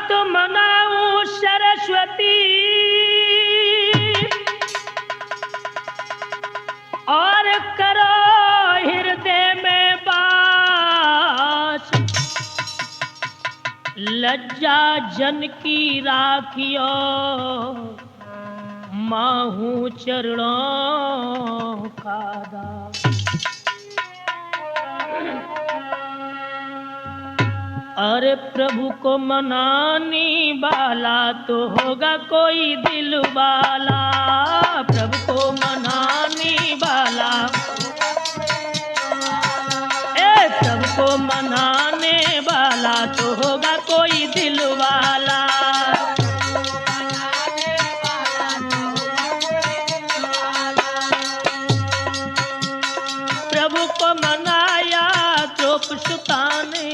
तो मनाऊं सरस्वती और करो हृदय में बास, लज्जा जन की राखियो माहू चरणों का दास। अरे प्रभु को मनाने वाला तो होगा कोई दिल वाला, प्रभु को मनाने वाला, प्रभु को मनाने वाला तो होगा कोई दिल वाला। प्रभु को मनाया द्रौपदी ने,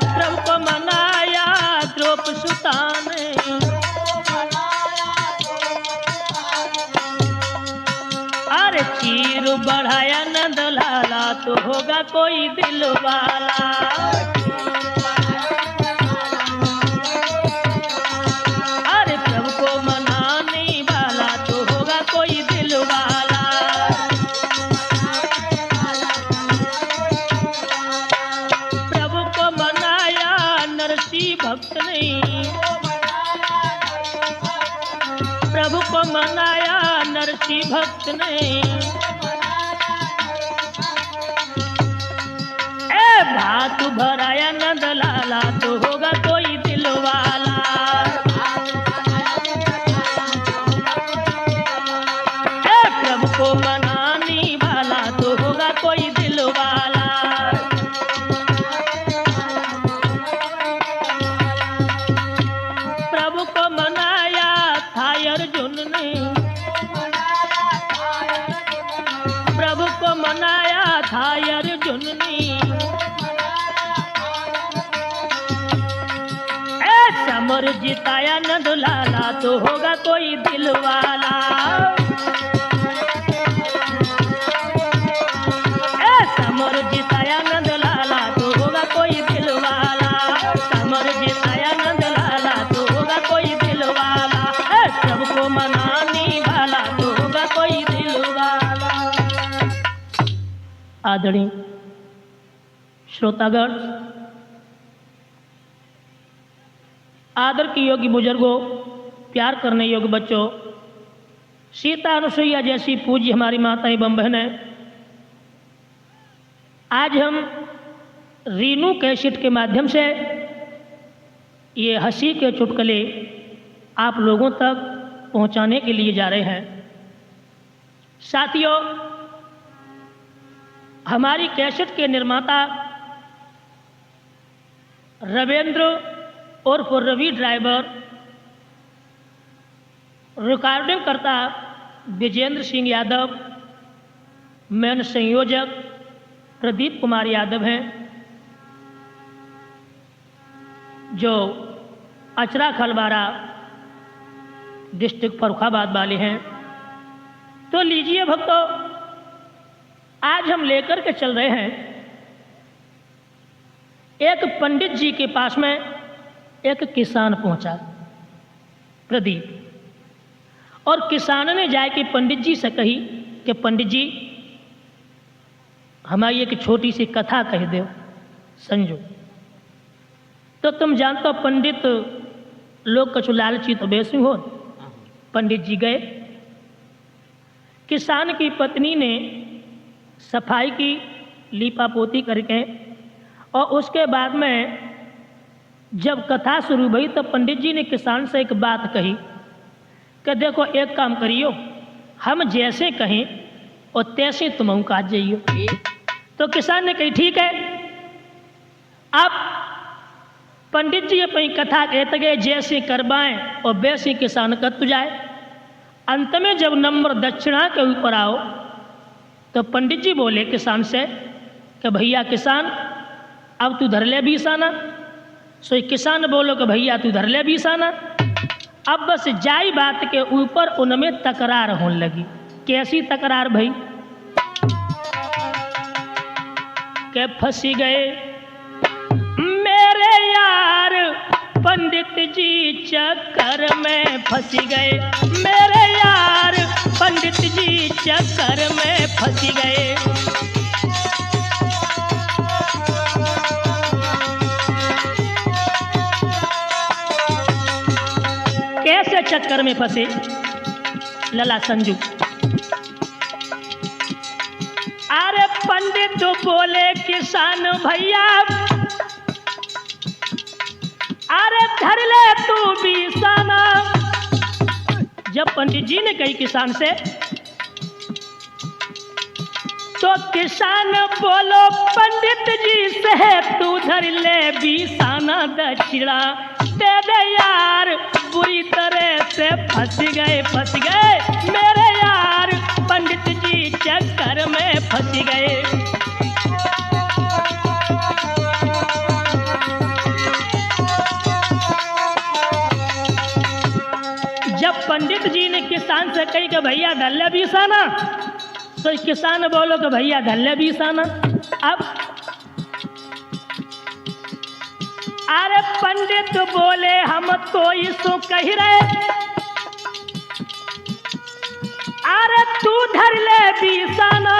प्रभु को मनाया द्रौपदी ने, अरे चीर बढ़ाया नंद लाला तो होगा कोई दिल वाला। अरे प्रभु को मनाने वाला तो होगा कोई दिल वाला। प्रभु को मनाया नरसिंह भक्त ने, प्रभु को मनाया नरसिंह भक्त ने, भात भराया नंद लाला तो होगा कोई दिल वाला। प्रभु को मनाने वाला तो होगा कोई दिल वाला। प्रभु को मनाया था अर्जुन ने, प्रभु को मनाया था अर्जुन ने, समर जिताया नंद लाला तो होगा कोई दिल वाला। समर जिताया नंद लाला तो होगा कोई दिल वाला। समर जिताया नंद लाला तो होगा कोई दिल वाला। सबको मनाने वाला तो होगा कोई दिल वाला। आदरणीय श्रोतागण, आदर की योग्य बुजुर्गों, प्यार करने योग्य बच्चों, सीता अनुसुईया जैसी पूज्य हमारी माता एवं बहनें, आज हम रीनू कैसेट के माध्यम से ये हंसी के चुटकुले आप लोगों तक पहुंचाने के लिए जा रहे हैं। साथियों, हमारी कैसेट के निर्माता रविंद्र और रवि ड्राइवर, रिकॉर्डिंग करता विजेंद्र सिंह यादव, मेन संयोजक प्रदीप कुमार यादव हैं, जो अचरा खलवारा डिस्ट्रिक्ट फर्रुखाबाद वाले हैं। तो लीजिए भक्तों, आज हम लेकर के चल रहे हैं एक पंडित जी के पास में एक किसान पहुंचा, प्रदीप, और किसान ने जाके पंडित जी से कही कि पंडित जी, हमारी एक छोटी सी कथा कह दो, संजो। तो तुम जानते हो पंडित लोग कछु लालची तो बेसी हो। पंडित जी गए, किसान की पत्नी ने सफाई की, लीपा पोती करके, और उसके बाद में जब कथा शुरू हुई तो पंडित जी ने किसान से एक बात कही कि देखो, एक काम करियो, हम जैसे कहें और तैसे तुम काज जाइयो। तो किसान ने कही ठीक है। अब पंडित जी अपनी कथा कहते गए, जैसे करवाएं और वैसे किसान कत जाए। अंत में जब नंबर दक्षिणा के ऊपर आओ तो पंडित जी बोले किसान से कि भैया किसान, अब तू धर ले 20 आना। सो किसान बोलो कि भैया तू धर ले 20 आना। अब बस जाई बात के ऊपर उनमें तकरार होने लगी। कैसी तकरार भाई? के फंसी गए पंडित जी चक्कर में फंस गए मेरे यार, पंडित जी चक्कर में फंस गए। कैसे चक्कर में फंसे लला संजू? अरे पंडित बोले किसान भैया, अरे धर ले तू बिसाना। जब पंडित जी ने कही किसान से, तो किसान बोलो पंडित जी से, तू धर ले बिसाना दक्षिणा दे दे यार, बुरी तरह से फंस गए मेरे यार, पंडित जी चक्कर में फंस गए। जब पंडित जी ने किसान से कही कि भैया धल्ले बीसाना, तो किसान बोलो कि भैया धल्ले बीसाना। अब अरे पंडित बोले हम तो इसो कह रहे, अरे तू धर ले बीसाना।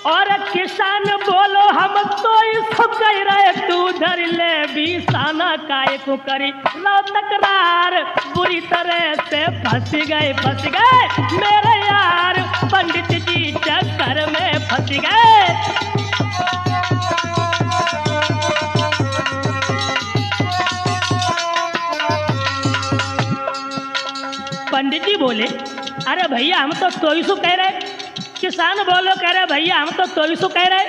और किसान बोलो हम तो इसो कह रहे, तू धर ले बीसाना। काय को करी लो तकरार, बुरी तरह से फंस गए मेरे यार, पंडित जी चक्कर में फंस गए। पंडित जी बोले, अरे भैया हम तो 2400 कह रहे। किसान बोलो कह रहे भैया हम तो 2400 कह रहे।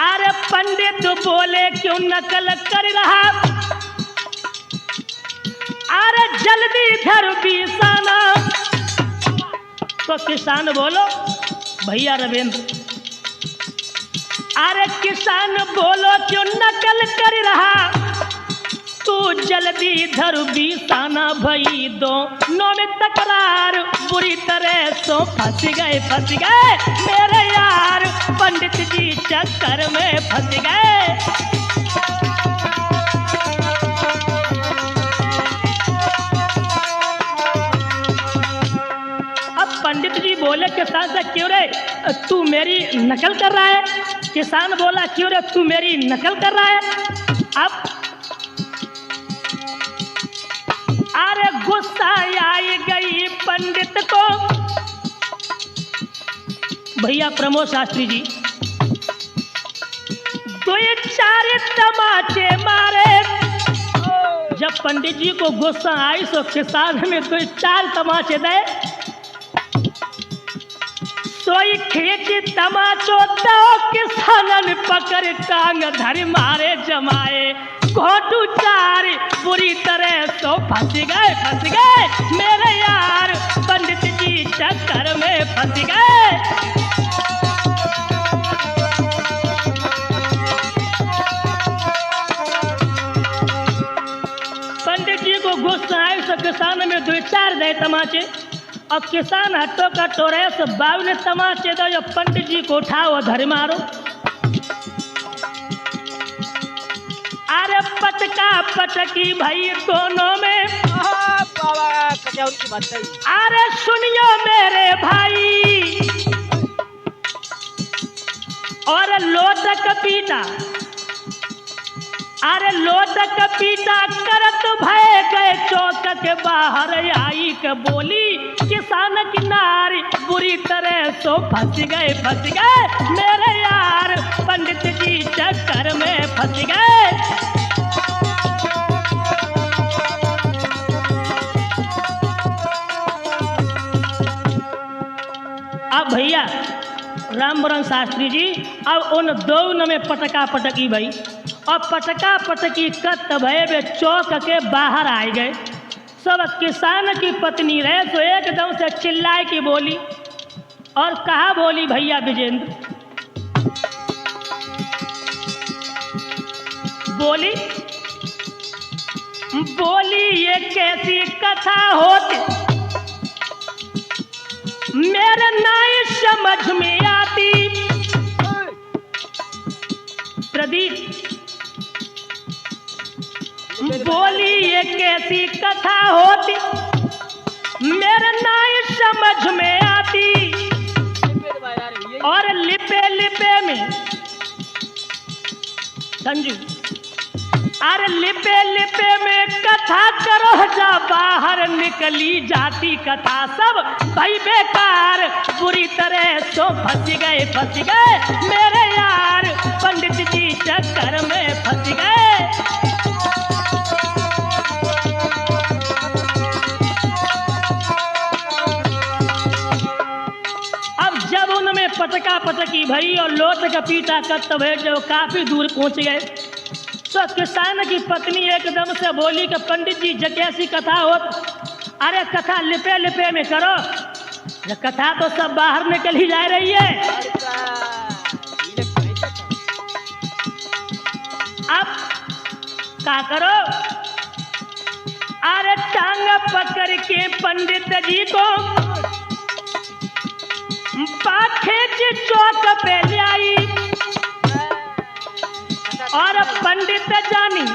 अरे पंडित बोले क्यों नकल कर रहा, अरे जल्दी धर बीसाना। तो किसान बोलो भैया रविंद्र, अरे किसान बोलो क्यों नकल कर रहा, तू जल्दी धर बीसाना। भई दोनों में तकरार, बुरी तरह से फंस गए मेरे यार, पंडित जी चक्कर में फंस गए। अब पंडित जी बोले किसान से, क्यों रे तू मेरी नकल कर रहा है? किसान बोला क्यों रे तू मेरी नकल कर रहा है? अब अरे गुस्सा आई गई पंडित को। भैया प्रमोद शास्त्री जी 2-4 तमाचे मारे। जब पंडित जी को गुस्सा आई तो किसान में 2-4 तमाचे दे। सोई खींच तमाचो दो, किसानन पकड़ टांग धर मारे जमाए। घोटू 4 पूरी तरह से फंस गए मेरे यार, पंडित जी चक्कर में फंस गए। पंडित जी को गुस्सा आए तो किसान में 2-4 दे तमाचे। अब किसान हट्टो का टोरे से 52 तमाचे दो, जो पंडित जी को उठाओ धर मारो। अरे पटका पटकी भाई दोनों में। अरे सुनियो मेरे भाई, और लोटक पीटा, अरे लोटक पीटा करत भय गए चौक के बाहर आई के बोली, किसान की नारी बुरी तरह से फंस गए मेरे यार, पंडित जी चक्कर में फंस गए। अब भैया रामवरण शास्त्री जी अब उन दोनों में पटका पटकी भई, और पटका पटकी कत भय चौक के बाहर आए गए। सब किसान की पत्नी रहे तो एकदम से चिल्लाए की बोली, और कहा बोली भैया विजेंद्र, बोली ये कैसी कथा होती, मेरे नाई समझ में आती। पंडित बोली ये कैसी कथा होती, मेरे नाई समझ में आती। और लिपे लिपे में संजू, अरे लिपे लिपे में कथा करो, जा बाहर निकली जाती कथा सब भाई बेकार। बुरी तरह सो फंस गए मेरे यार, पंडित जी चक्कर में फंस गए। अब जब उनमें पटका पटकी भई और लोट का पीटा करते हुए जब काफी दूर पहुंच गए, तो किसान की पत्नी एकदम से बोली कि पंडित जी कैसी कथा हो। अरे कथा लिपे लिपे में करो, ये कथा तो सब बाहर निकल ही जा रही है। अब क्या करो, अरे टांग पकड़ के पंडित जी को पाखेच चौक पे ले आई। और पंडित जानी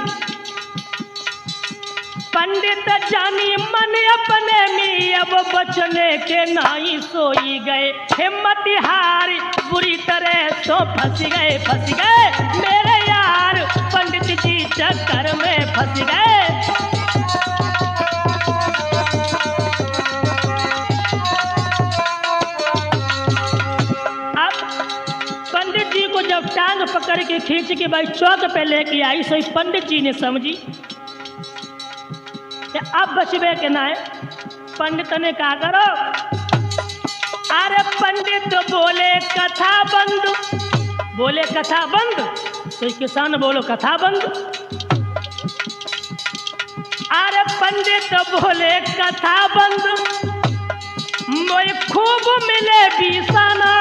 मन अपने में अब बचने के नाई सोई गए। हिम्मत हार बुरी तरह सो फंस गए मेरे यार, पंडित जी चक्कर में फंस गए। अब पंडित जी को जब टांग पकड़ के खींच के भाई चौक पे लेके आई, सो पंडित जी ने समझी कि अब बचबे के ना है। पंडित ने कहा करो, अरे पंडित बोले कथा बंद, तो किसान बोलो कथा बंद। अरे पंडित बोले कथा बंद, मोए खूब मिले बीसाना।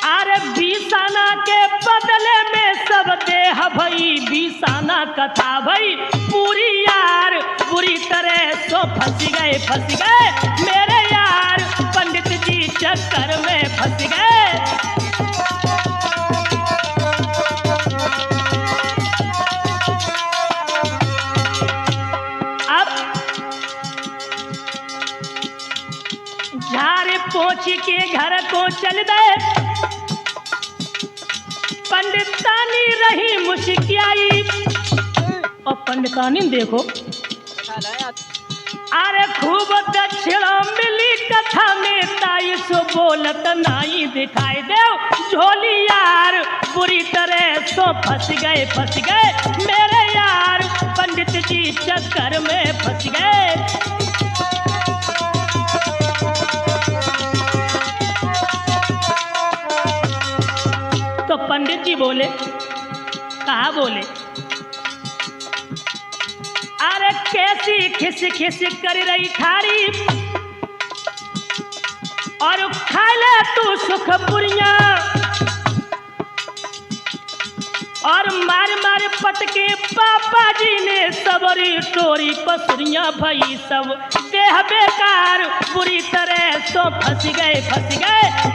अरे बीसाना के बदले में सब देह भई, बीसाना कथा भई पूरी यार। बुरी तरह सो फंस गए मेरे यार, पंडित जी चक्कर में फंस गए। अब झाड़ पोंछ के घर को चल गए, पंडितानी रही मुस्कियाई। और पंडितानी देखो, अरे खूब दक्षिणा मिली कथा में, ताई सो बोलत नाई दिखाई दे झोली यार। बुरी तरह सो फंस गए मेरे यार, पंडित जी चक्कर में फंस गए। तो पंडित जी बोले, कहा बोले, अरे कैसी खिस कर रही ठारी, और खा ले तू सुख पुरिया। और मार पटके पापा जी ने सबरी टोरी पसुरिया भई सब देह बेकार। बुरी तरह सो फंस गए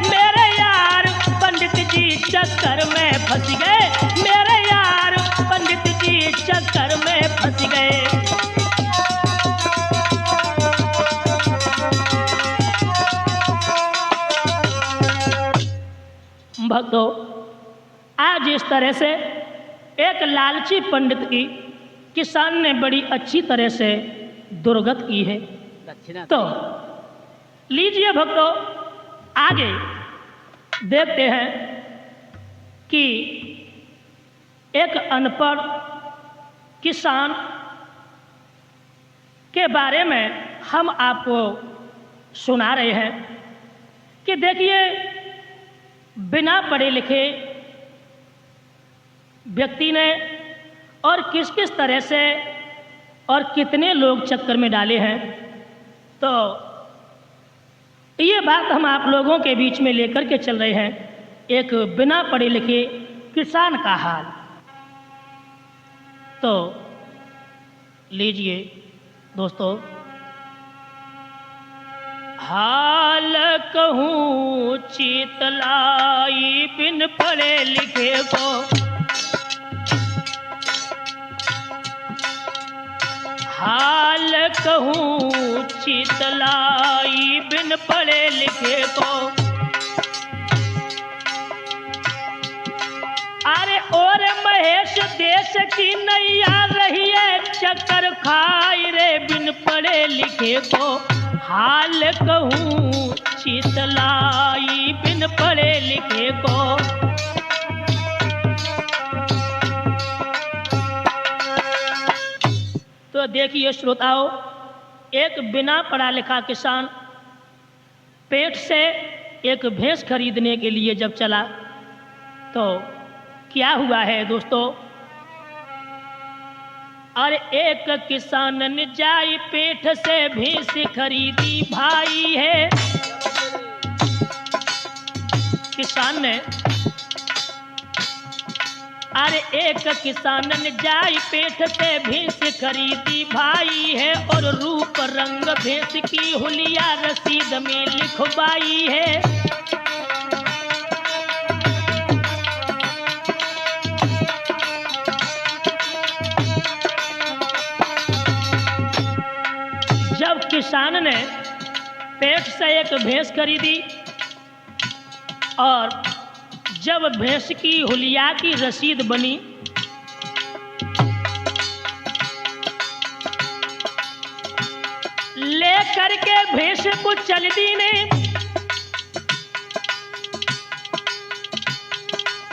मेरे यार, पंडित जी चक्कर में फंस गए मेरे यार, पंडित जी चक्कर में फंस गए। भक्तों, आज इस तरह से एक लालची पंडित की किसान ने बड़ी अच्छी तरह से दुर्गत की है। तो लीजिए भक्तों, आगे देखते हैं कि एक अनपढ़ किसान के बारे में हम आपको सुना रहे हैं कि देखिए, बिना पढ़े लिखे व्यक्ति ने और किस किस तरह से और कितने लोग चक्कर में डाले हैं। तो ये बात हम आप लोगों के बीच में लेकर के चल रहे हैं, एक बिना पढ़े लिखे किसान का हाल। तो लीजिए दोस्तों, हाल कहूँ चितलाई बिन पढ़े लिखे को। हाल कहूँ चितलाई बिन पढ़े लिखे को। अरे और महेश देश की नैया रही है चक्कर खाई रे बिन पढ़े लिखे को। हाल कहूँ चितलाई बिन पढ़े लिखे को। तो देखिए श्रोताओं, एक बिना पढ़ा लिखा किसान पेट से एक भैंस खरीदने के लिए जब चला तो क्या हुआ है दोस्तों। और एक किसान ने जाई पेट से भैंस खरीदी भाई है। किसान ने अरे एक किसान ने जाई पेट से भैंस खरीदी भाई है। और रूप रंग भैंस की हुलिया रसीद में लिखवाई है। जब किसान ने पेट से एक भैंस खरीदी और जब भैंस की हुलिया की रसीद बनी ले करके भैंस को चल दी ने,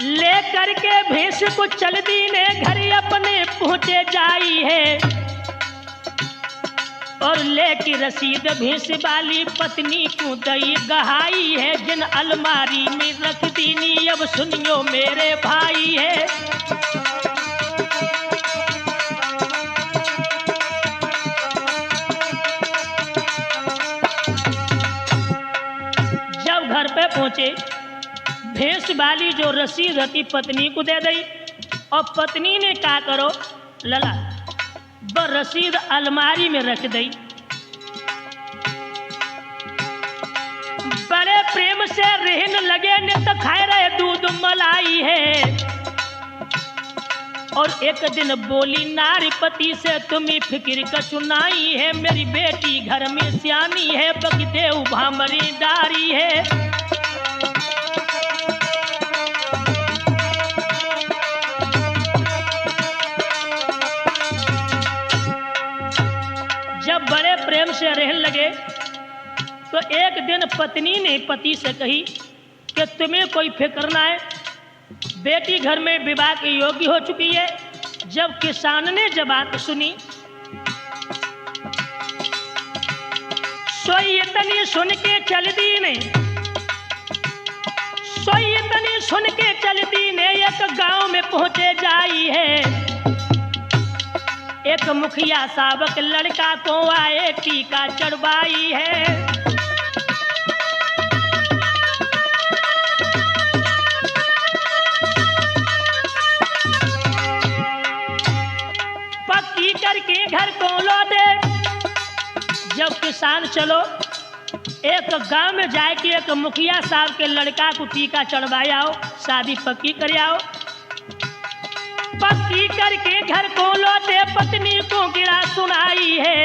ले करके भैंस को चल दी ने घर अपने पहुंचे जाई है। और लेकी रसीद भैंस वाली पत्नी को दई गहाई है। जिन अलमारी में रख दीनी अब सुनियो मेरे भाई है। जब घर पे पहुंचे भैंस वाली जो रसीद रहती पत्नी को दे दी। और पत्नी ने क्या करो लला ब रसीद अलमारी में रख दी। बड़े प्रेम से रहन लगे ने तो खाए रहे दूध मलाई है। और एक दिन बोली नारी पति से तुम्हें फिक्र का सुनाई है। मेरी बेटी घर में सियानी है बगदेव भामरी डारी है। जब बड़े प्रेम से रहने लगे तो एक दिन पत्नी ने पति से कही कि तुम्हें कोई फिक्र ना है, बेटी घर में विवाह के योग्य हो चुकी है। जब किसान ने जब बात सुनी सोई इतनी सुन के चल दी ने, सोई इतनी सुन के चल दी ने एक गांव में पहुंचे जाई है। एक मुखिया सावक लड़का को आए टीका चढ़वाई है। पक्की करके घर को लौटे। जब किसान चलो एक गांव में जाए कि एक मुखिया साहब के लड़का को टीका चढ़वाया आओ, शादी पक्की कर आओ। पक्की करके घर को लौटे पत्नी को गिरा सुनाई है।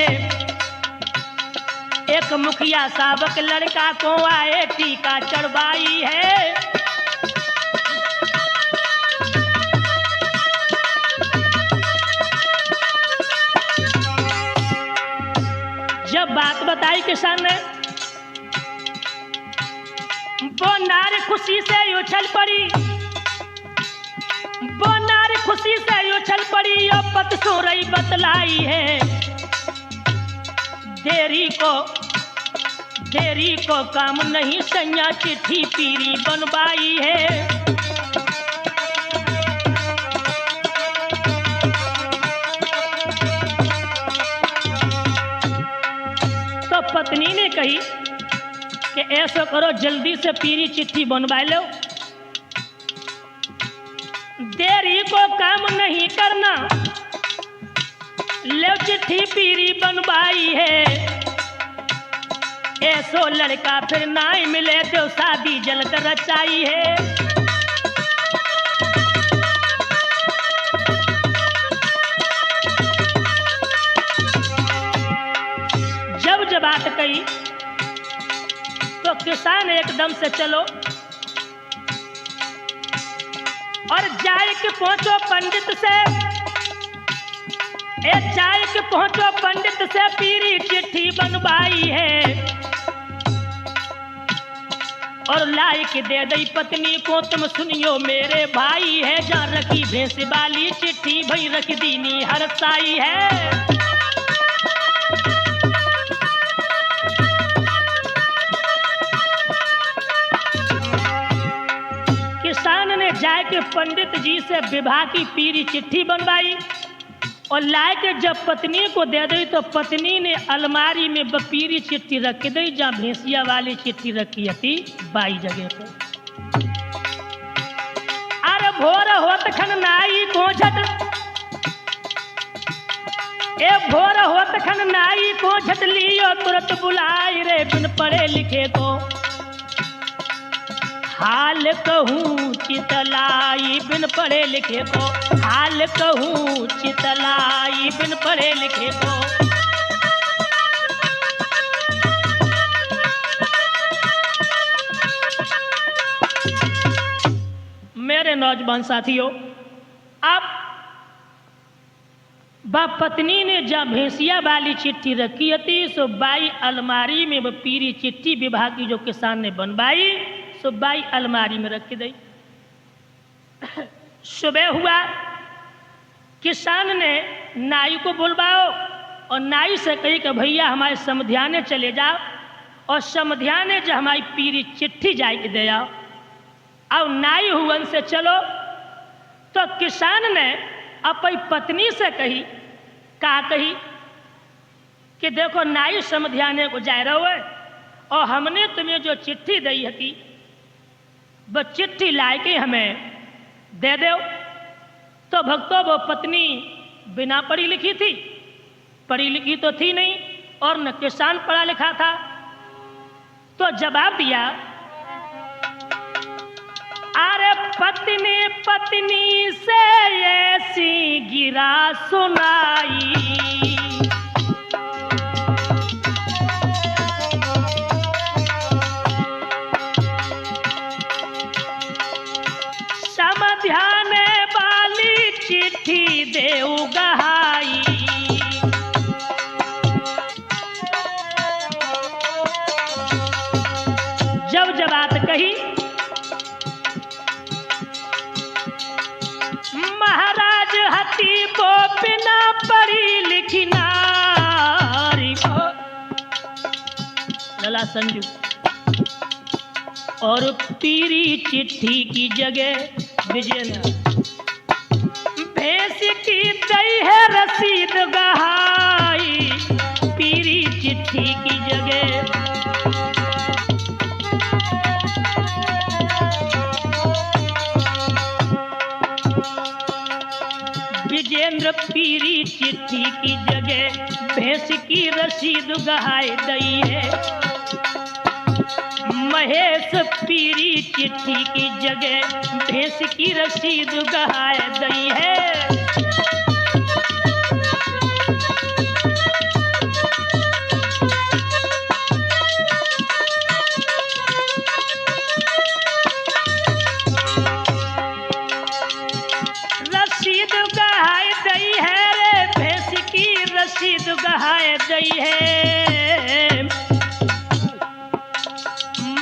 एक मुखिया साहब लड़का को आए टीका चढ़वाई है। जब बात बताई किसान ने वो नारी खुशी से उछल पड़ी, वो नारी खुशी से उछल पड़ी और पत सो रही बतलाई है। देरी को काम नहीं सैया चिट्ठी पीरी बनवाई है। तो पत्नी ने कही कि ऐसा करो जल्दी से पीरी चिट्ठी बनवा लो, देरी को काम नहीं करना, ले चिट्ठी पीरी बनवाई है। ऐसो लड़का फिर नाई मिले तो शादी जल कर रचाई है। जब बात कही तो किसान एकदम से चलो और जाए के पहुंचो पंडित से, जाए के पहुंचो पंडित से पीरी चिट्ठी बनवाई है और लाई के दे दई पत्नी को, तुम सुनियो मेरे भाई है। जहाँ रखी भैंस वाली चिट्ठी भई रख दीनी हर साई है। किसान ने जाके पंडित जी से विवाह की पीरी चिट्ठी बनवाई और लाके जब पत्नी को दे दी तो पत्नी ने अलमारी में पीरी चिट्ठी रख दी, जहाँ भैंसिया वाली चिट्ठी रखी थी बाई जगह पे। अरे भोर होत खन नाई को झट, भोर होत खन नाई को झट लियो तुरंत बुलाई रे, बिन पढ़े लिखे को हाल कहूँ चितलाई, बिन पढ़े लिखे को हाल कहूँ चितलाई, बिन पढ़े लिखे को। मेरे नौजवान साथियों, अब पत्नी ने जब भैंसिया वाली चिट्ठी रखी थी सो बाई अलमारी में वो पीरी चिट्ठी विवाह की जो किसान ने बनवाई सो बाई अलमारी में रख दी। सुबह हुआ, किसान ने नाई को बुलवाओ और नाई से कही कि भैया हमारे समध्याने चले जाओ और समध्याने जो हमारी पीरी चिट्ठी जाए के दे आओ। अब नाई हुवन से चलो तो किसान ने अपनी पत्नी से कही कि देखो नाई समध्याने को जा रहे हो और हमने तुम्हें जो चिट्ठी दी थी वो चिट्ठी लाए के हमें दे दो। तो भक्तों वो पत्नी बिना पढ़ी लिखी थी, पढ़ी लिखी तो थी नहीं और न किसान पढ़ा लिखा था। तो जवाब दिया, अरे पत्नी पत्नी से ऐसी गिरा सुनाई, समध्याने वाली चिट्ठी देऊ गहाई। जब बात कही महाराज हती वो बिना पढ़ी लिखी नारी लला संजू और पीरी चिट्ठी की जगह विजय भैंस की दई है रसीद गहाई, पीरी चिट्ठी की जगह विजेंद्र पीरी चिट्ठी की जगह भैंस की रसीद गहाए दई है। महेश पीरी चिट्ठी की जगह भैंस की रसीद गहाए दई है। रसीद गहाए दई है रे, भैंस की रसीद गहाए दई है।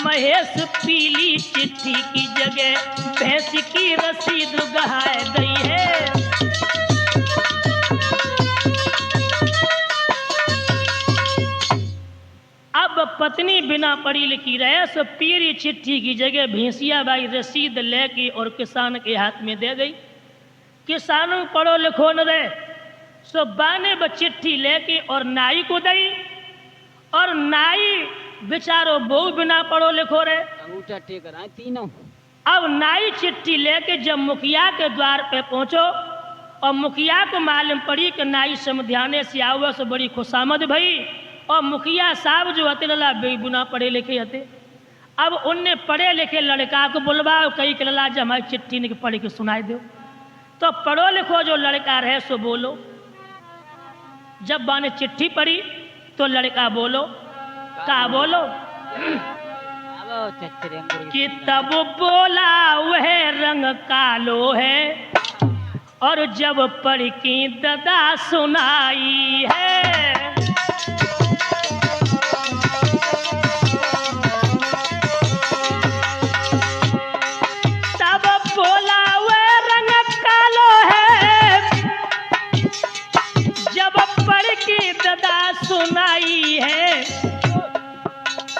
महेश पीली चिट्ठी की जगह भैंस की रसीद गहाए दई है। अब पत्नी बिना पढ़ी लिखी रहे सो पीरी चिट्ठी की जगह भैंसिया बाई रसीद लेके और किसान के हाथ में दे गई। किसानों पढ़ो लिखो न रहे सो बाने ब चिट्ठी लेके और नाई को दई और नाई बेचारो बहु बिना पढ़ो लिखो रहे अंगूठा टेक रहा है तीनों। अब नाई चिट्ठी लेके जब मुखिया के द्वार पे पहुंचो और मुखिया को मालूम पड़ी कि नाई समध्याने से आवे से बड़ी खुशामद भई और मुखिया साहब जो हते लला बेगुना पढ़े लिखे हते। अब उनने पढ़े लिखे लड़का को बुलवा कई के लला जब हमारी चिट्ठी ने पढ़ के सुनाई दो। तो पढ़ो लिखो जो लड़का रहे सो बोलो। जब बाने चिट्ठी पढ़ी तो लड़का बोलो, का बोलो कि तब बोला वह रंग कालो है और जब पढ़ की ददा सुनाई है। तब बोला वह रंग कालो है जब पढ़ की ददा सुनाई है।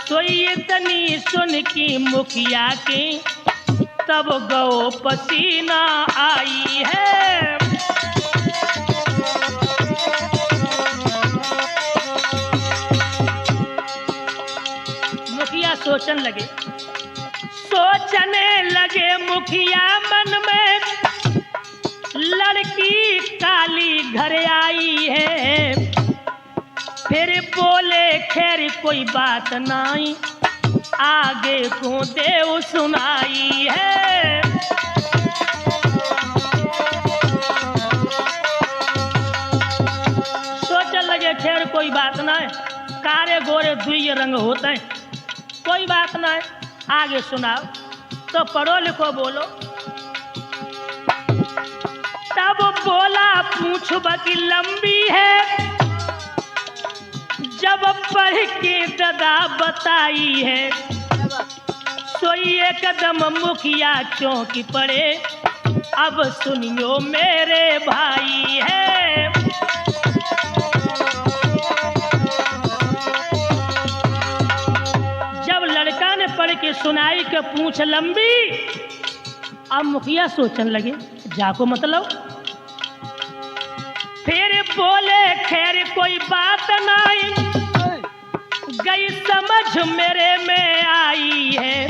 तो इतनी सुन की मुखिया की तब गौ पसीना आई है। मुखिया सोचने लगे मुखिया मन में, लड़की काली घर आई है। फिर बोले खैर कोई बात नहीं, आगे को देव सुनाई है। सोचने लगे खैर कोई बात नहीं, कारे गोरे दुई रंग होते हैं, कोई बात नहीं, आगे सुनाओ। तो पढ़ो लिखो बोलो। तब बोला पूछ बकी लंबी है जब पढ़ के ददा बताई है। सोई एकदम मुखिया चौंकी पड़े, अब सुनियो मेरे भाई है। जब लड़का ने पढ़ के सुनाई के पूछ लंबी, अब मुखिया सोचने लगे जाको मतलब। फिर बोले खैर कोई बात नहीं, गई समझ मेरे में आई है।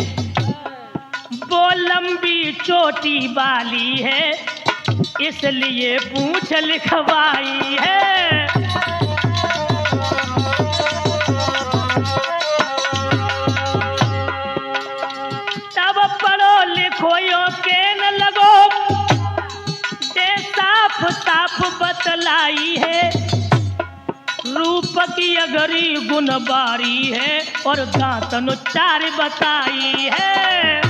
वो लंबी चोटी वाली है इसलिए पूछ लिखवाई है। तब पढ़ो लिखो यो के न लगो, दे साफ साफ बतलाई है। रूप की अगरी गुण बारी है और दांतन चार बताई है।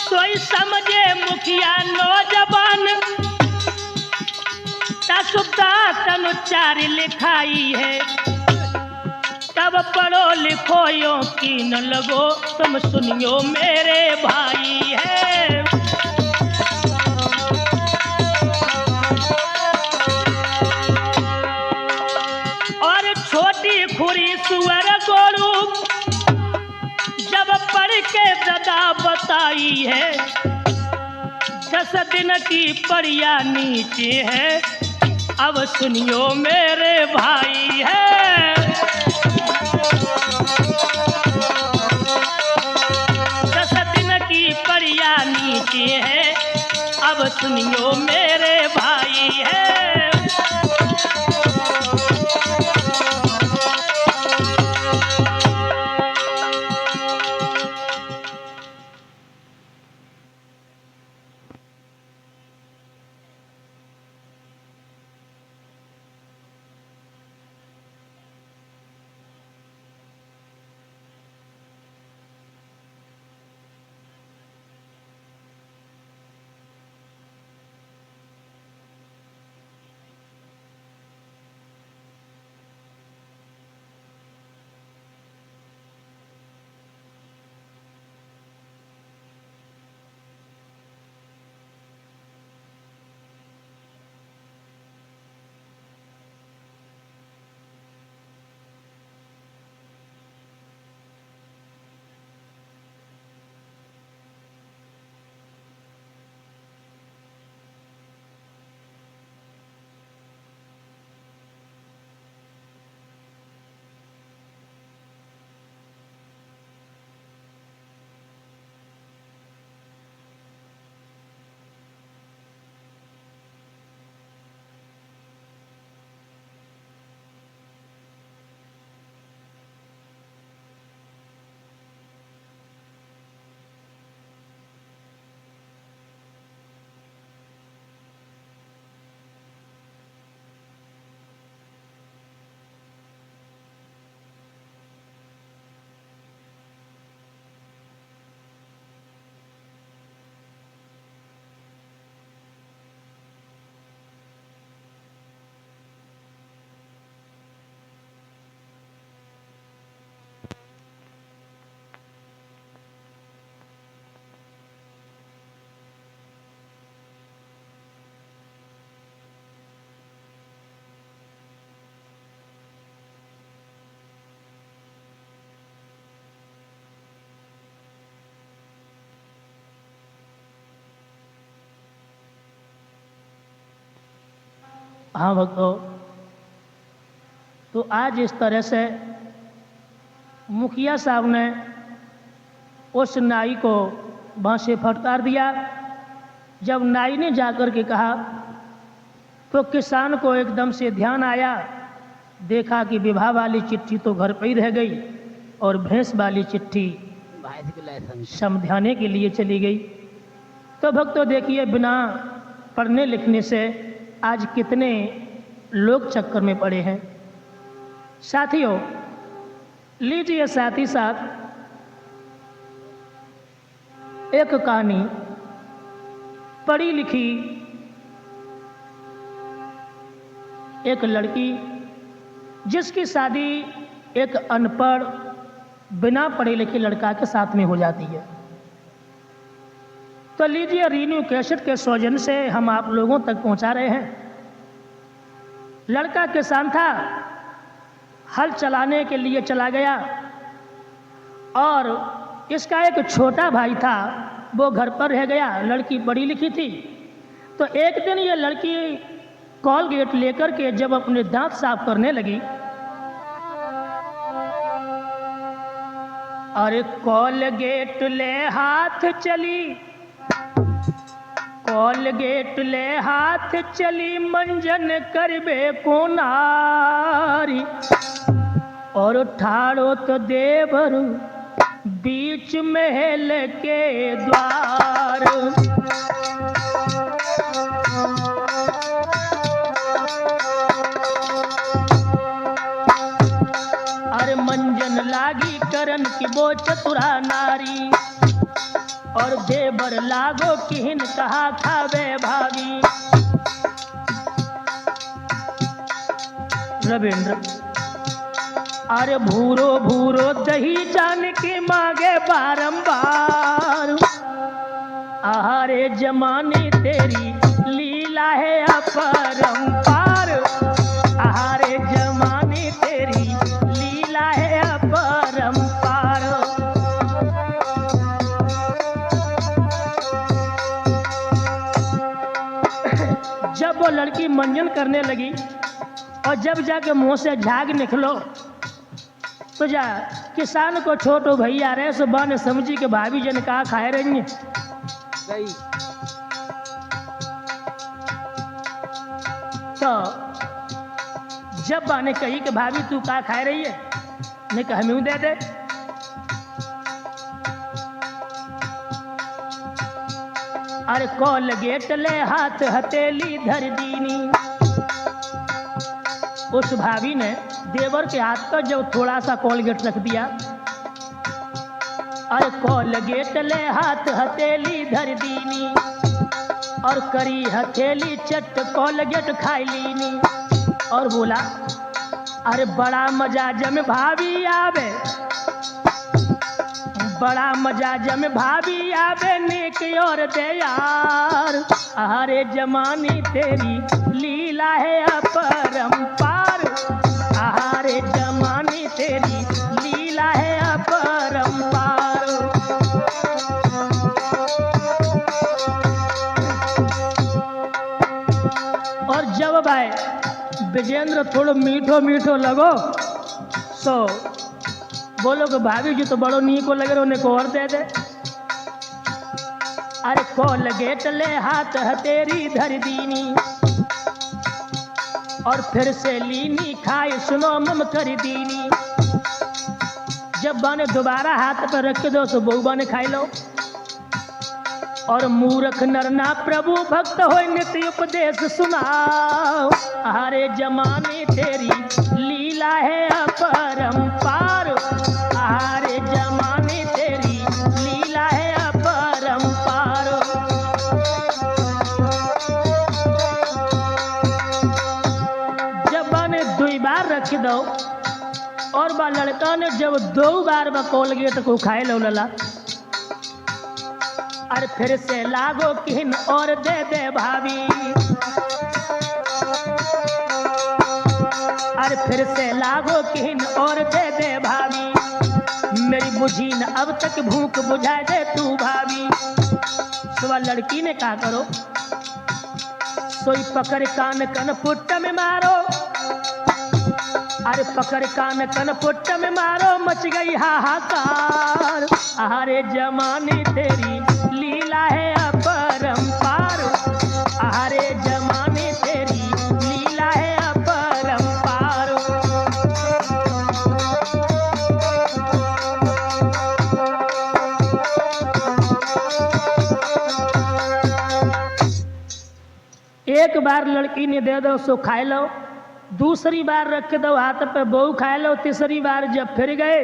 सोई समझे मुखिया नौजवान, दांतन चार लिखाई है। तब पढ़ो लिखो यो की न लगो, तुम सुनियो मेरे भाई है। खुरी सुअर गोरू जब पढ़ के ददा बताई है। 10 दिन की परिया नीचे है, अब सुनियो मेरे भाई है। 10 दिन की परिया नीचे है, अब सुनियो मेरे भाई है। हाँ भक्तों, तो आज इस तरह से मुखिया साहब ने उस नाई को वहाँ से फटकार दिया। जब नाई ने जाकर के कहा तो किसान को एकदम से ध्यान आया, देखा कि विवाह वाली चिट्ठी तो घर पर ही रह गई और भैंस वाली चिट्ठी भैंस के लाइसेंस समझाने के लिए चली गई। तो भक्तों देखिए, बिना पढ़ने लिखने से आज कितने लोग चक्कर में पड़े हैं। साथियों, लीजिए साथ ही साथ एक कहानी, पढ़ी लिखी एक लड़की जिसकी शादी एक अनपढ़ बिना पढ़े लिखे लड़का के साथ में हो जाती है। तो लीजिए, रीन्यू कैसेट के सौजन्य से हम आप लोगों तक पहुंचा रहे हैं। लड़का किसान था, हल चलाने के लिए चला गया और इसका एक छोटा भाई था, वो घर पर रह गया। लड़की पढ़ी लिखी थी। तो एक दिन ये लड़की कॉलगेट लेकर के जब अपने दांत साफ करने लगी, अरे कॉलगेट ले हाथ चली, कॉलगेट ले हाथ चली, मंजन करबे को नारी, और ठाड़ो तो देवर बीच महल के द्वार। अरे मंजन लागी करन की वो चतुरा नारी, और देवर लागो किहिन कहा खावे भागी। रविंद्र, अरे भूरो भूरो दही जान के मांगे बारंबार, आहारे जमाने तेरी लीला है अपरंपार, आहारे जमाने तेरी लीला है अपरंपार। जब वो लड़की मंजन करने लगी और जब जाके मुंह से झाग निकलो, तो जा किसान को छोटो भैया रहे सुबह ने समझी कि भाभी जन कहा खाए रही है। गई तो जब बाने कही कि भाभी तू कहा खाए रही है, ने कहा हमें दे दे। अरे कॉलगेट ले हाथ हथेली धर दीनी, उस भाभी ने देवर के हाथ पर जब थोड़ा सा कॉलगेट रख दिया, अरे कॉलगेट ले हाथ हथेली धर दीनी, और करी हथेली चट कॉलगेट खाई लीनी, और बोला अरे बड़ा मजा जम भाभी आवे, बड़ा मजा जम भाभी आवे, नेक और दे यार, अरे जमाने तेरी लीला है अपरंपार, अरे जमाने तेरी लीला है अपरंपार। और जब भाई विजेंद्र थोड़ो मीठो मीठो लगो, सो बोलो कि भाभी जी तो बड़ो नी को लगे, उन्हें को और दे दे। अरे कॉलगेट ले हाथ हथेरी धर दीनी, और फिर से लीनी खाए सुनो मम कर दीनी। जब बाने दोबारा हाथ पर रख दो तो बहुबा ने खाई लो। और मूर्ख नरना प्रभु भक्त हो नित्य उपदेश सुनाओ, अरे जमाने तेरी लीला है अपरंपार, अरे जमाने तेरी लीला है अपरंपार। जब बाने 2 बार रख दो, और बा लड़का ने जब 2 बार बा कॉलगेट को खाए लो लला, अरे फिर से लागो किन और दे दे भाभी, अरे फिर से लागो किन और दे दे भाभी, मेरी बुझी न अब तक भूख बुझा दे तू भाभी। सुबह लड़की ने कहा करो, सोई पकड़ कान कन पुट्ट में मारो, अरे पकड़ कान कन पुट्ट में मारो, मच गई हाहाकार। अरे जमाने तेरी लीला है अपरंपार, अरे जमाने तेरी लीला है अपरंपार। एक बार लड़की ने दे दो सो खाए लो, दूसरी बार रख दो हाथ पे बहू खाए लो, तीसरी बार जब फिर गए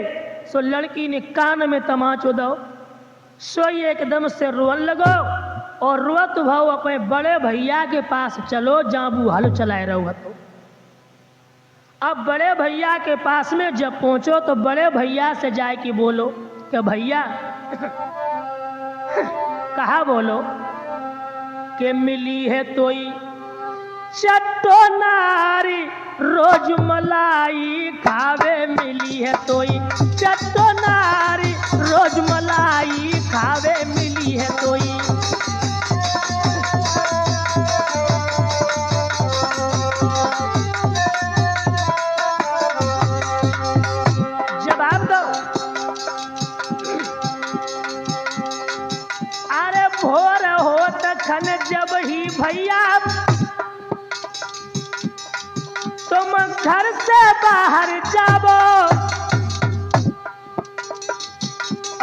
सो लड़की ने कान में तमाचो दो, सोई एकदम से रोन लगो और रोत भाव अपने बड़े भैया के पास चलो जाबू हल चलाए रहो। तो अब बड़े भैया के पास में जब पहुंचो तो बड़े भैया से जाए कि बोलो कि भैया कहा बोलो कि मिली है तोई चट्टो नारी रोज मलाई खावे, मिली है तोई चट्टो नारी रोज मलाई खावे, मिली है तोई। जवाब दो। अरे भोर होत खन जब ही भैया तुम घर से बाहर जाबो,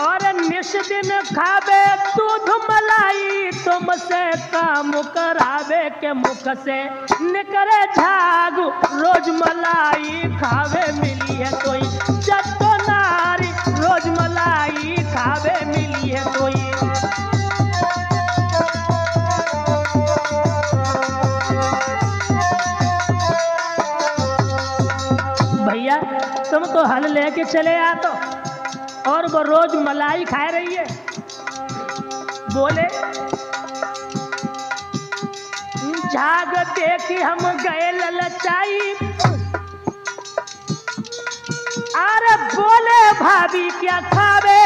और निस दिन खावे दूध मलाई, तुमसे काम करावे के मुख से निकले झाग रोज मलाई खावे, मिली है कोई चट्टो नारी रोज मलाई खावे, मिली है कोई। भैया तुम तो हल लेके चले आ तो, और वो रोज मलाई खाए रही है। बोले झाग देखी हम गए ललचाई, अरे बोले भाभी क्या खावे,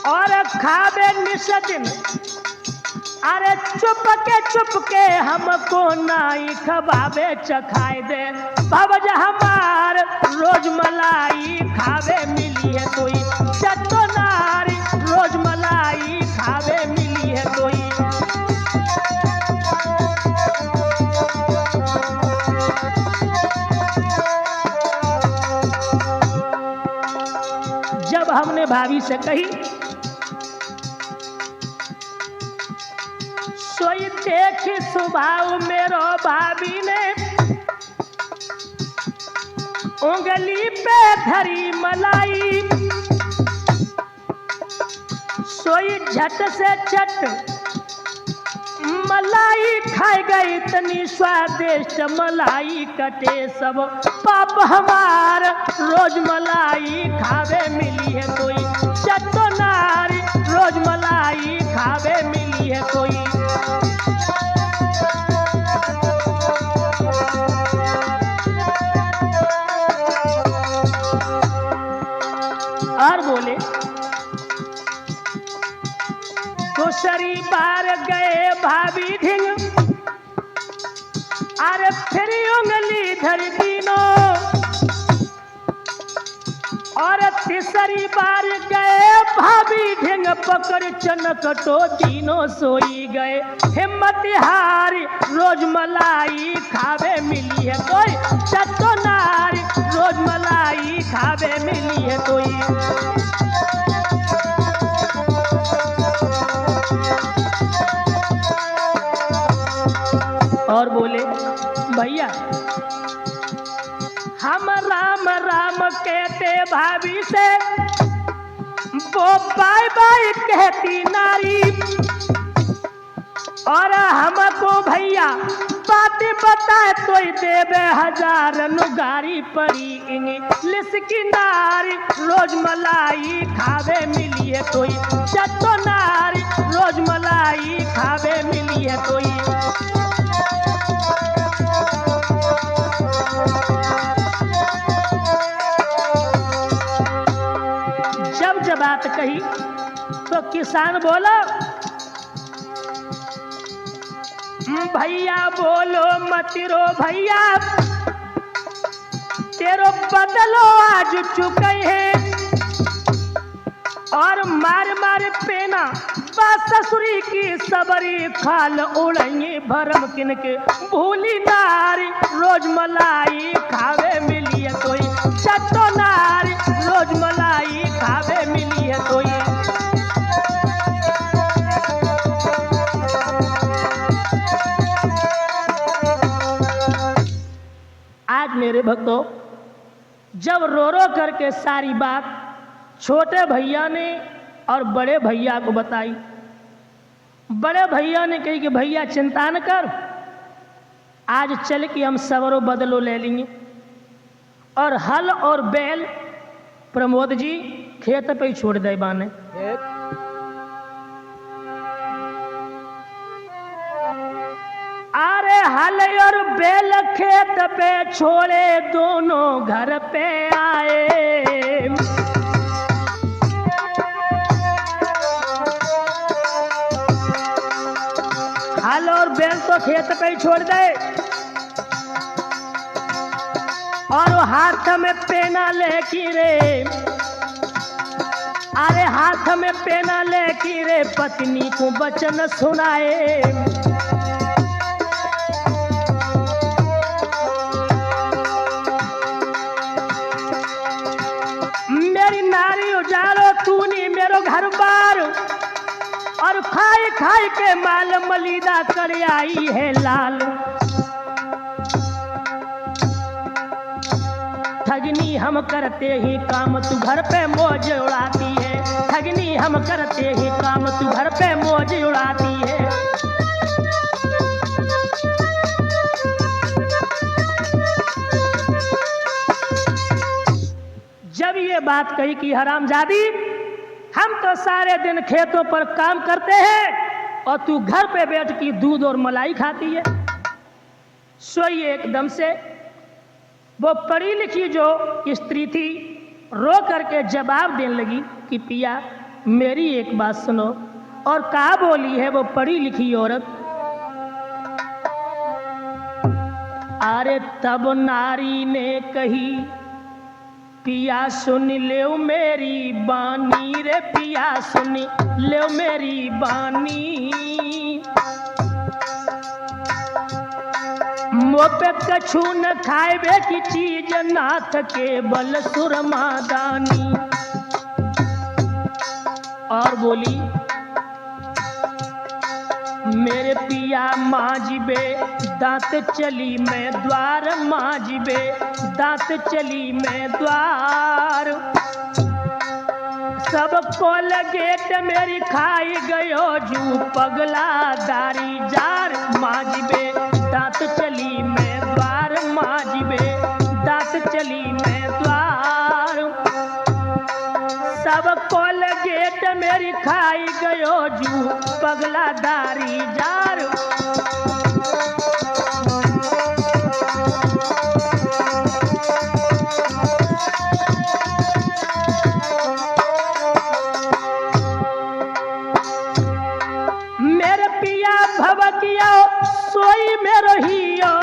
और खावे निस दिन, अरे चुप के हमको नाई खबावे चखाए दे, भवज हमार रोज मलाई खावे, मिली है कोई चट्टो नारी रोज मलाई खावे, मिली है कोई। जब हमने भाभी से कही सोई देखी स्वभाव मेरो भाभी ने, उंगली पे धरी मलाई, सोई झट से झट मलाई खाई गई, इतनी स्वादिष्ट मलाई कटे सब पाप हमार रोज मलाई खावे, मिली है कोई चट्टो नारी रोज मलाई खावे, मिली है कोई। और बोले दूसरी बार गए भाभी ढिंग, अरे फिर उंगली धर तीनों, और तीसरी बार गए भाभी ढिंग, पकड़ चनकटो तीनों सोई गए, हिम्मत हारी रोज मलाई खावे, मिली है कोई चट्टो नारी रोज मलाई खावे, मिली है कोई। और बोले भैया हम राम राम कहते भाभी से, वो बाय बाय कहती नारी, और हमको भैया बातें बताए तो देवे हजार नुगारी पड़ी, इंग्लिश की नारी रोज मलाई खावे, मिली है कोई चट्टो नारी रोज मलाई खावे, मिली है कोई। जब बात कही तो किसान बोला भैया बोलो मत रो भैया, तेरो बदलो आज चुके हैं। और मार मार पेना बस ससुरी की सबरी, खाल उड़ेंगे भरम किनके भूली नारी, रोज मलाई खावे मिली है कोई, चटो नारी रोज मलाई खावे मिली है कोई। आज मेरे भक्तों, जब रो रो करके सारी बात छोटे भैया ने और बड़े भैया को बताई, बड़े भैया ने कही कि भैया चिंता न कर, आज चल के हम सवरो बदलो ले लेंगे। और हल और बैल प्रमोद जी खेत पे ही छोड़ दे बाने। अरे हल और बैल खेत पे छोड़े, दोनों घर पे आए। हल और बैल तो खेत पे ही छोड़ दे, और हाथ में पेना लेके रे, अरे हाथ में पेना लेके रे पत्नी को वचन सुनाए। मेरी नारी उजाड़ो तूने मेरो घर बार, और खाए खाए के माल मलीदा कर आई है लाल। ठगनी हम करते ही काम तू घर पे मौज उड़ाती है, ठगनी हम करते ही काम तू घर पे मौज उड़ाती है। जब ये बात कही कि हरामजादी, हम तो सारे दिन खेतों पर काम करते हैं और तू घर पे बैठ के दूध और मलाई खाती है। सोई एकदम से वो पढ़ी लिखी जो स्त्री थी रो करके जवाब देने लगी कि पिया मेरी एक बात सुनो। और कहा बोली है वो पढ़ी लिखी औरत, अरे तब नारी ने कही पिया सुन ले मेरी बानी रे, पिया सुन ले मेरी बानी। मुँह पे कछु न खाए की चीज, नाथ के बल सुरमादानी। और बोली मेरे पिया माजिबे दांत चली मैं द्वार, माजिबे दांत चली मैं द्वार। सब कोल गेट मेरी खाई गयो जू पगला दारी जार, माजिबे दांत चली मैं द्वार, माजिबे दांत चली मैं द्वार। सब कोल गेट मेरी खाई गयो जू पगला दारी जार। मेरे पिया भवकिया सोई में रहियो,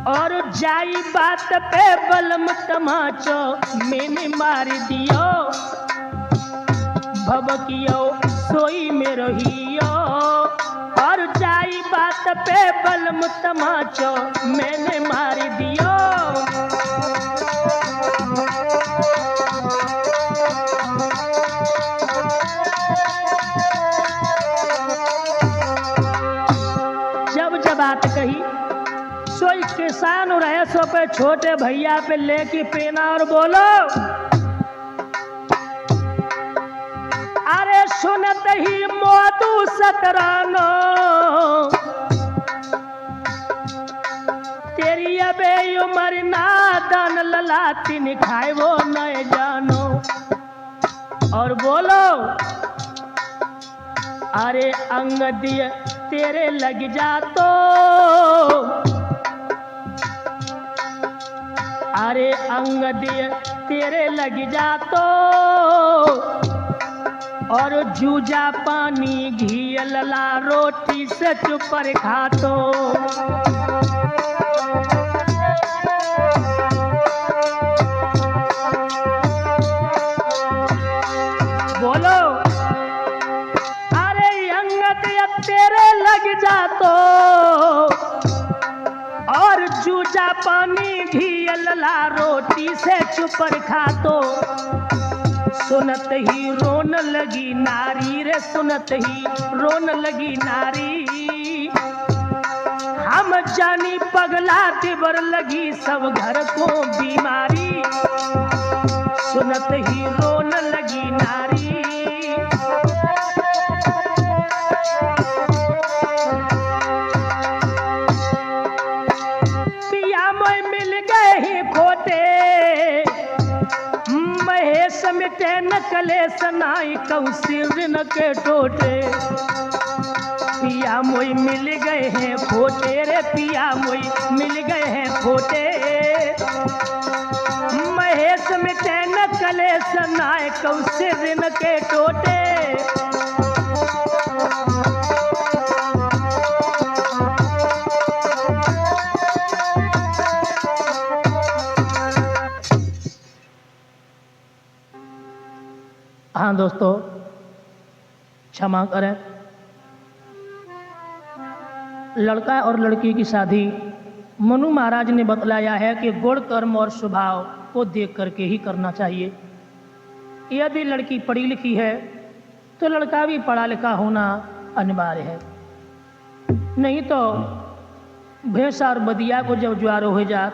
और जाई बात पे बलम तमाचो मैंने मार दियो। भवकियो सोई में रहियो, और जाई बात पे बलम तमाचो मैंने मार दियो। जब बात कही सोई किसान और ऐसो पे छोटे भैया पे लेके पेना और बोलो, अरे सुनत ही मोदू सतरानो, तेरी अबे उमर नादान ललाती खाए वो न जानो। और बोलो अरे अंग दिए तेरे लग जा तो, अरे अंग दिए तेरे लग जा तो, और जूजा पानी घी लला रोटी से चुपर खातो। बोलो अरे अंगत अब तेरे लग जातो और जूजा पानी घी लला रोटी से चुपर खातो। सुनत ही रोन लगी नारी रे, सुनत ही रोन लगी नारी। हम जानी पगला दिबर लगी सब घर को बीमारी। सुनत ही रोन लगी नारी। पिया मोय मिल गए ही खोटे, महेश मिटे न कलेश नाई कौशिर न के टोटे। पिया मोई मिल गए हैं खोटे रे, पिया मोई मिल गए हैं खोटे। महेश मिटे न कलेश नाई कौशिर न के टोटे। हाँ दोस्तों, क्षमा करें, लड़का और लड़की की शादी मनु महाराज ने बतलाया है कि गुण कर्म और स्वभाव को देख करके ही करना चाहिए। यदि लड़की पढ़ी लिखी है तो लड़का भी पढ़ा लिखा होना अनिवार्य है। नहीं तो भैंसा और बदिया को जब ज्वार हो जात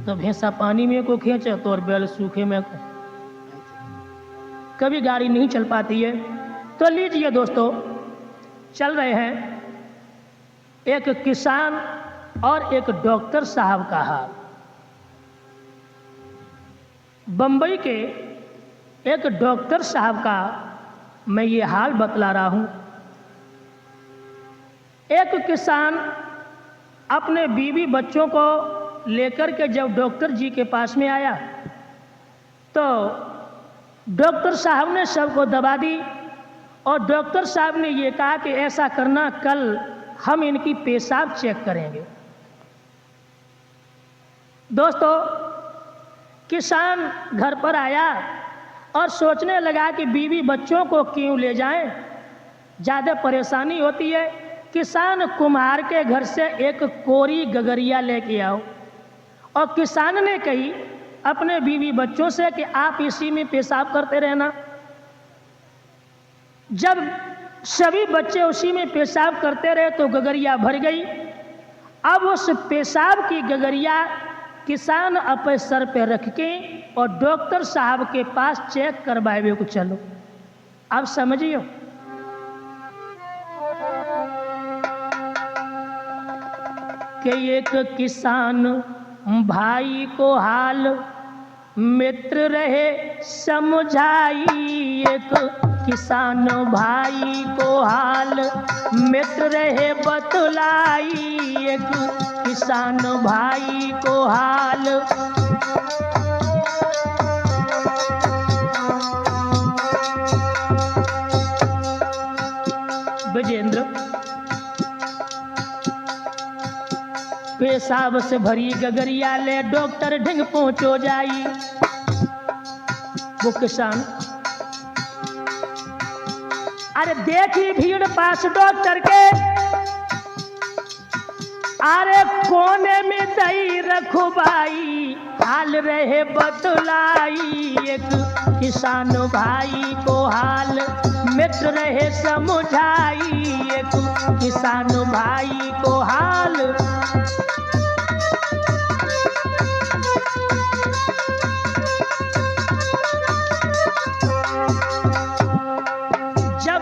तो भैंसा पानी में को खींचे तो और बैल सूखे में को। कभी गाड़ी नहीं चल पाती है। तो लीजिए दोस्तों, चल रहे हैं एक किसान और एक डॉक्टर साहब का हाल। बंबई के एक डॉक्टर साहब का मैं ये हाल बतला रहा हूं। एक किसान अपने बीवी बच्चों को लेकर के जब डॉक्टर जी के पास में आया तो डॉक्टर साहब ने सबको दवा दी और डॉक्टर साहब ने ये कहा कि ऐसा करना, कल हम इनकी पेशाब चेक करेंगे। दोस्तों, किसान घर पर आया और सोचने लगा कि बीवी बच्चों को क्यों ले जाएं, ज़्यादा परेशानी होती है। किसान कुम्हार के घर से एक कोरी गगरिया लेके आओ और किसान ने कही अपने बीवी बच्चों से कि आप इसी में पेशाब करते रहना। जब सभी बच्चे उसी में पेशाब करते रहे तो गगरिया भर गई। अब उस पेशाब की गगरिया किसान अपने सर पे रख के और डॉक्टर साहब के पास चेक करवाए को चलो। अब समझियो, कि एक किसान भाई को हाल मित्र रहे समझाई। एक किसान भाई को हाल मित्र रहे बतलाई। एक किसान भाई को हाल विजेंद्र पेशाब से भरी गगरिया ले डॉक्टर ढिंग पहुंचो जाई। वो किसान अरे देखी भीड़ पास डॉक्टर के, अरे कोने में दई रखो भाई हाल रहे बतलाई। एक किसान भाई को हाल मित्र रहे समझाई। एक किसान भाई को हाल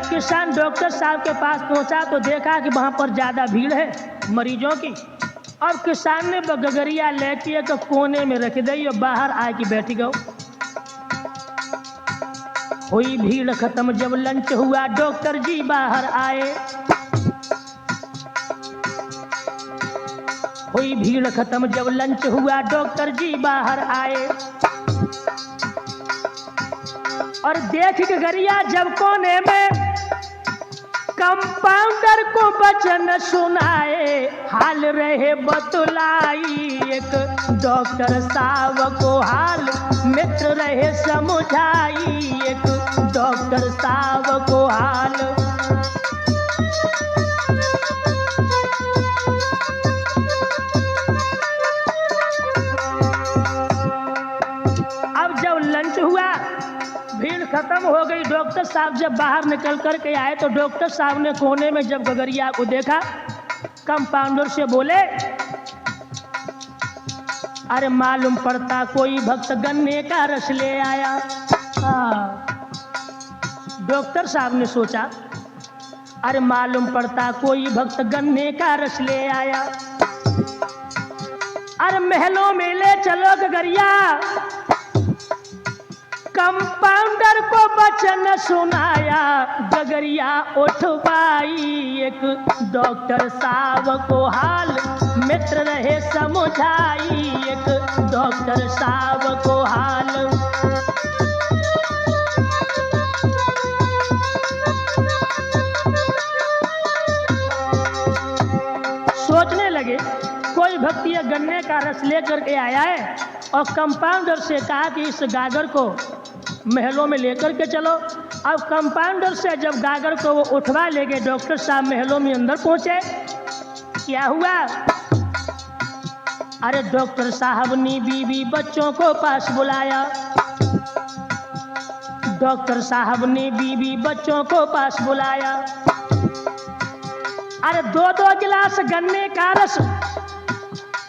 किसान डॉक्टर साहब के पास पहुंचा तो देखा कि वहां पर ज्यादा भीड़ है मरीजों की। और किसान ने गगरिया लेके तो कोने में रख दी और बाहर आके बैठ गए। हुई भीड़ खत्म, जब लंच हुआ डॉक्टर जी बाहर आए। हुई भीड़ खत्म, जब लंच हुआ डॉक्टर जी बाहर आए। और देख गगरिया जब कोने में कंपाउंडर को वचन सुनाए, हाल रहे बतलाई एक डॉक्टर साहब को हाल मित्र रहे समझाई, एक डॉक्टर साहब को हाल। अब जब लंच हुआ, भीड़ खत्म हो गई, डॉक्टर साहब जब बाहर निकल कर के आए तो डॉक्टर साहब ने कोने में जब गगरिया को देखा, कंपाउंडर से बोले, अरे मालूम पड़ता कोई भक्त गन्ने का रस ले आया। डॉक्टर साहब ने सोचा, अरे मालूम पड़ता कोई भक्त गन्ने का रस ले आया। अरे महलों में ले चलो गगरिया, कंपाउंडर को वचन सुनाया, गगरिया उठवाई एक डॉक्टर साहब को हाल मित्र रहे समझाई, एक डॉक्टर साहब को हाल। सोचने लगे कोई भक्त ये गन्ने का रस लेकर के आया है और कंपाउंडर से कहा कि इस गागर को महलों में लेकर के चलो। अब कंपाउंडर से जब गागर को वो उठवा ले गए, डॉक्टर साहब महलों में अंदर पहुंचे। क्या हुआ? अरे डॉक्टर साहब ने बीवी बच्चों को पास बुलाया, डॉक्टर साहब ने बीवी बच्चों को पास बुलाया। अरे दो दो गिलास गन्ने का रस,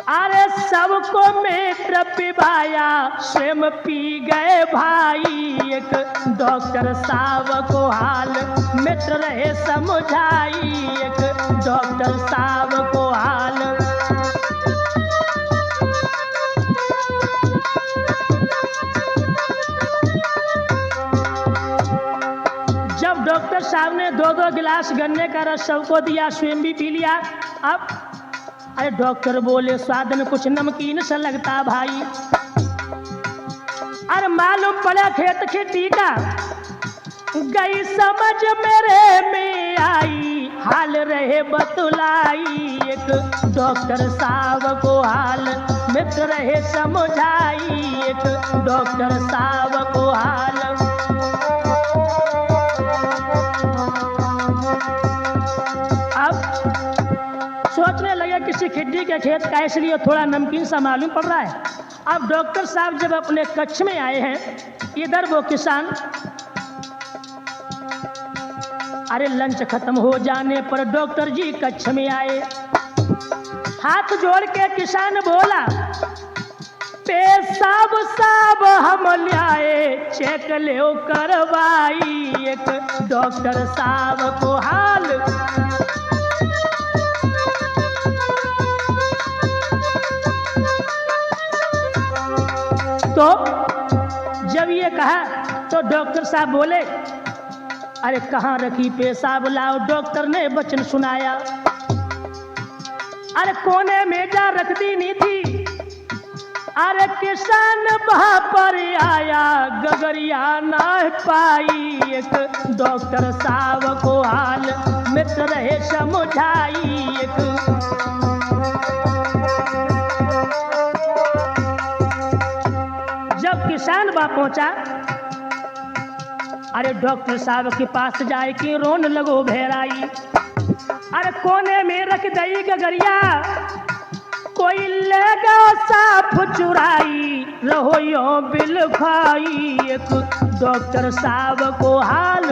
अरे सबको मित्र पिवाया, स्वयं पी गए भाई एक डॉक्टर साहब को हाल मित्र रहे समझाई, एक डॉक्टर साहब को हाल। जब डॉक्टर साहब ने दो दो गिलास गन्ने का रस सबको दिया, स्वयं भी पी लिया। अब अरे डॉक्टर बोले, स्वाद में कुछ नमकीन सा लगता भाई। अरे मालूम पड़ा खेत खेती का, गई समझ मेरे में आई, हाल रहे बतलाई एक डॉक्टर साहब को हाल मित्र रहे समझाई, एक डॉक्टर साहब को हाल। सोचने लगे किसी खिड्डी के खेत का, इसलिए थोड़ा नमकीन सा मालूम पड़ रहा है। अब डॉक्टर साहब जब अपने कक्ष में आए हैं, इधर वो किसान, अरे लंच खत्म हो जाने पर डॉक्टर जी कक्ष में आए। हाथ जोड़ के किसान बोला, पेशाब साहब हम लाए, चेक ले करवाई एक डॉक्टर साहब को हाल। तो जब ये कहा तो डॉक्टर साहब बोले, अरे कहाँ रखी पेशाब लाओ। डॉक्टर ने वचन सुनाया, अरे कोने में जा रख दी नहीं थी। अरे किसान वहां पर आया, गगरिया ना पाई एक डॉक्टर साहब को हाल मित्र रहे समझाई, एक किसान बा पहुंचा। अरे डॉक्टर साहब के पास जाए कि रोन लगो भेराई। अरे कोने में रख दई गगरिया, कोई ले गो साफ चुराई, रहो यो बिल खाई एक डॉक्टर साहब को हाल।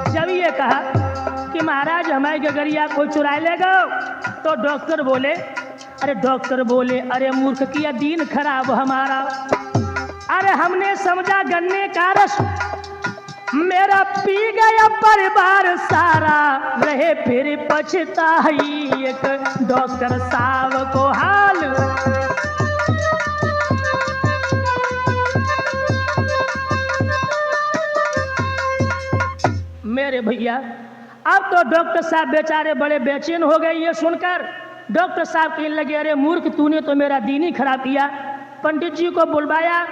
जब ये कहा कि महाराज हमारे गगरिया कोई चुरा लेगा, तो डॉक्टर बोले, अरे मूर्ख किया दीन खराब हमारा। अरे हमने समझा गन्ने का रस मेरा पी गया परिवार सारा, रहे फिर पछताई एक डॉक्टर साहब को हाल। मेरे भैया अब तो डॉक्टर साहब बेचारे बड़े बेचैन हो गए ये सुनकर। डॉक्टर साहब कहने लगे, अरे मूर्ख, तूने तो मेरा दीन ही खराब किया। पंडित जी को बुलवाया।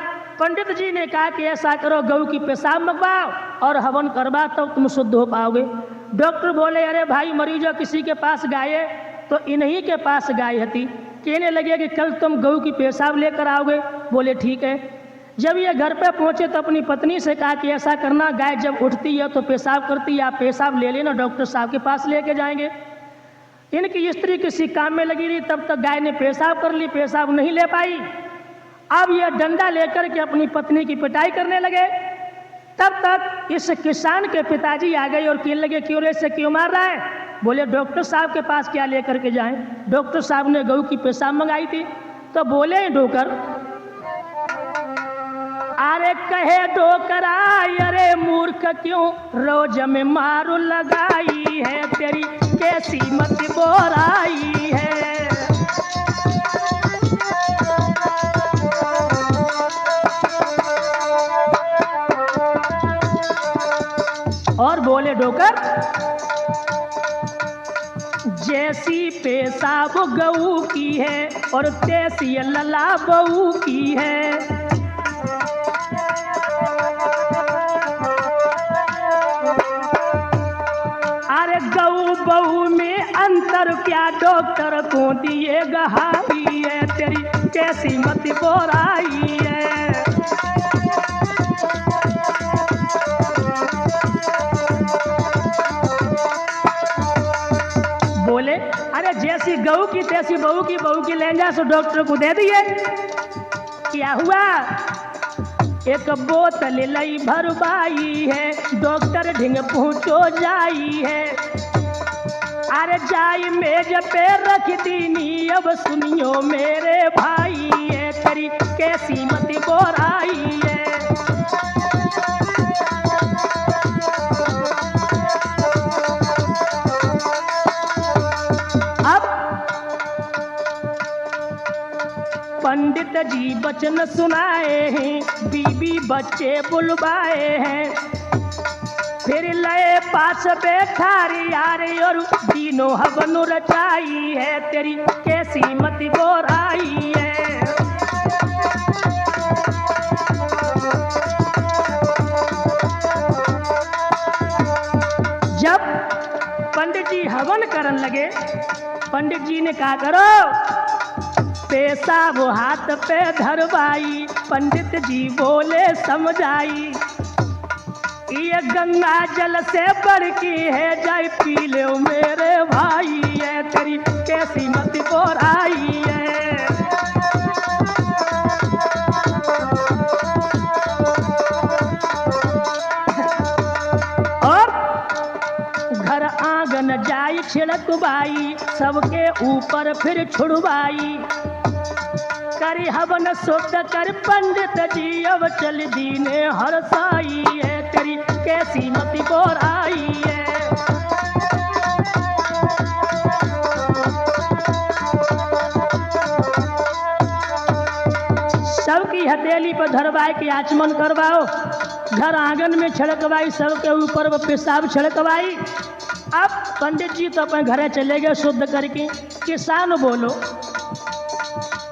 पंडित जी ने कहा कि ऐसा करो, गऊ की पेशाब मंगवाओ और हवन करवा, तब तुम शुद्ध हो पाओगे। डॉक्टर बोले, अरे भाई मरीजो, किसी के पास गाय है तो इन्हीं के पास गाय थी। कहने लगे कि कल तुम गऊ की पेशाब लेकर आओगे। बोले ठीक है। जब ये घर पे पहुंचे तो अपनी पत्नी से कहा कि ऐसा करना, गाय जब उठती है तो पेशाब करती है, आप पेशाब ले लेना, डॉक्टर साहब के पास लेके जाएंगे। इनकी स्त्री किसी काम में लगी रही, तब तक गाय ने पेशाब कर ली, पेशाब नहीं ले पाई। अब ये डंडा लेकर के अपनी पत्नी की पिटाई करने लगे। तब तक इस किसान के पिताजी आ गए और कहने लगे, क्यों रे, से क्यों मार रहा है? बोले, डॉक्टर साहब के पास क्या लेकर के जाएं? डॉक्टर साहब ने गऊ की पेशाब मंगाई थी। तो बोले डोकर, अरे कहे डोकरा, अरे मूर्ख, क्यों रोज में मारू लगाई है, तेरी कैसी मत बोराई है। और बोले डोकर, जैसी पेशाब गऊ की है और तैसी लला बहू की है। अरे गऊ बहू में अंतर क्या, डॉक्टर को दिए गहाई है, तेरी कैसी मत बोराई है। बोले, अरे जैसी गऊ की तैसी बहू की, बहू की लेंजा सो डॉक्टर को दे दिए। क्या हुआ? एक बोतल लई भरवाई है, डॉक्टर ढिंग पहुँचो जाई है। अरे जाई मेज पे रख दीनी, अब सुनियो मेरे भाई है, तेरी कैसी मत बोराई है। पंडित जी वचन सुनाए हैं, बीबी बच्चे बुलवाए हैं। फिर लए पास बैठा यारे और तीनों हवन रचाई है, तेरी कैसी मत बोराई है। जब पंडित जी हवन करन लगे, पंडित जी ने कहा, करो पेशाब हाथ पे धरवाई। पंडित जी बोले, समझाई, ये गंगा जल से बढ़ की है, जाय पी ले मेरे भाई है, तेरी कैसी मत बोराई है। और घर आंगन जाई छिड़कवाई, सबके ऊपर फिर छुड़वाई। करी हवन शुद्ध कर पंडित जी, अब चल दीने हरसाई है, तेरी कैसी मत बोराई है। सबकी हथेली पर धरवाई के आचमन करवाओ, घर आंगन में छिड़कवाई, सबके ऊपर वो पेशाब छिड़कवाई। अब पंडित जी तो अपने घरे चले गए शुद्ध करके। किसान बोलो,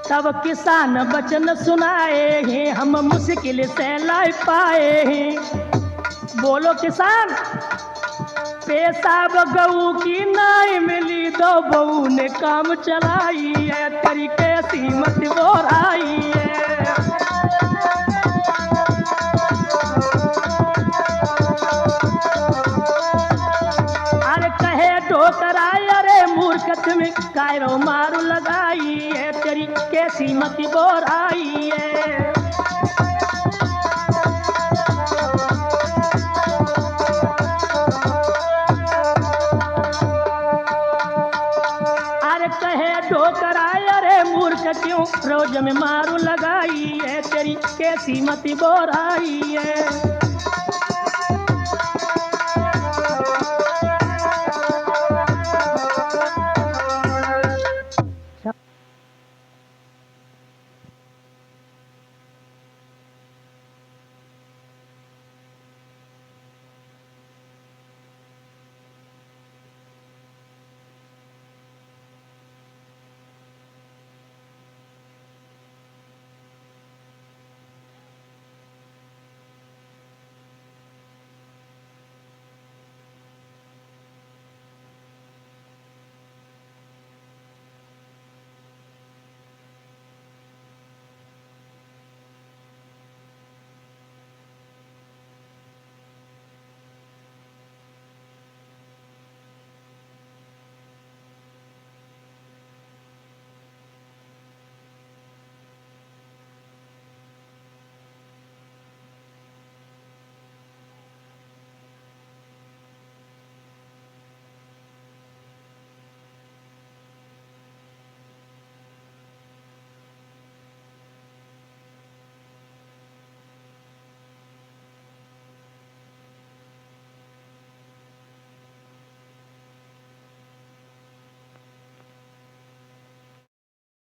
तब किसान वचन सुनाए हैं, हम मुश्किल से लाई पाए हैं। बोलो किसान, पेशाब गऊ की नाई मिली, दो बहू ने काम चलाई है, तेरी कैसी मत बोराई है। अरे कहे डोकरा, अरे मूर्ख, तुम्हें कायरो मारू लगाई है, तेरी कैसी मत बोराई है। अरे कहे डोकरा, अरे मूर्ख, क्यों रोज में मारू लगाई है, तेरी कैसी मत बोराई है।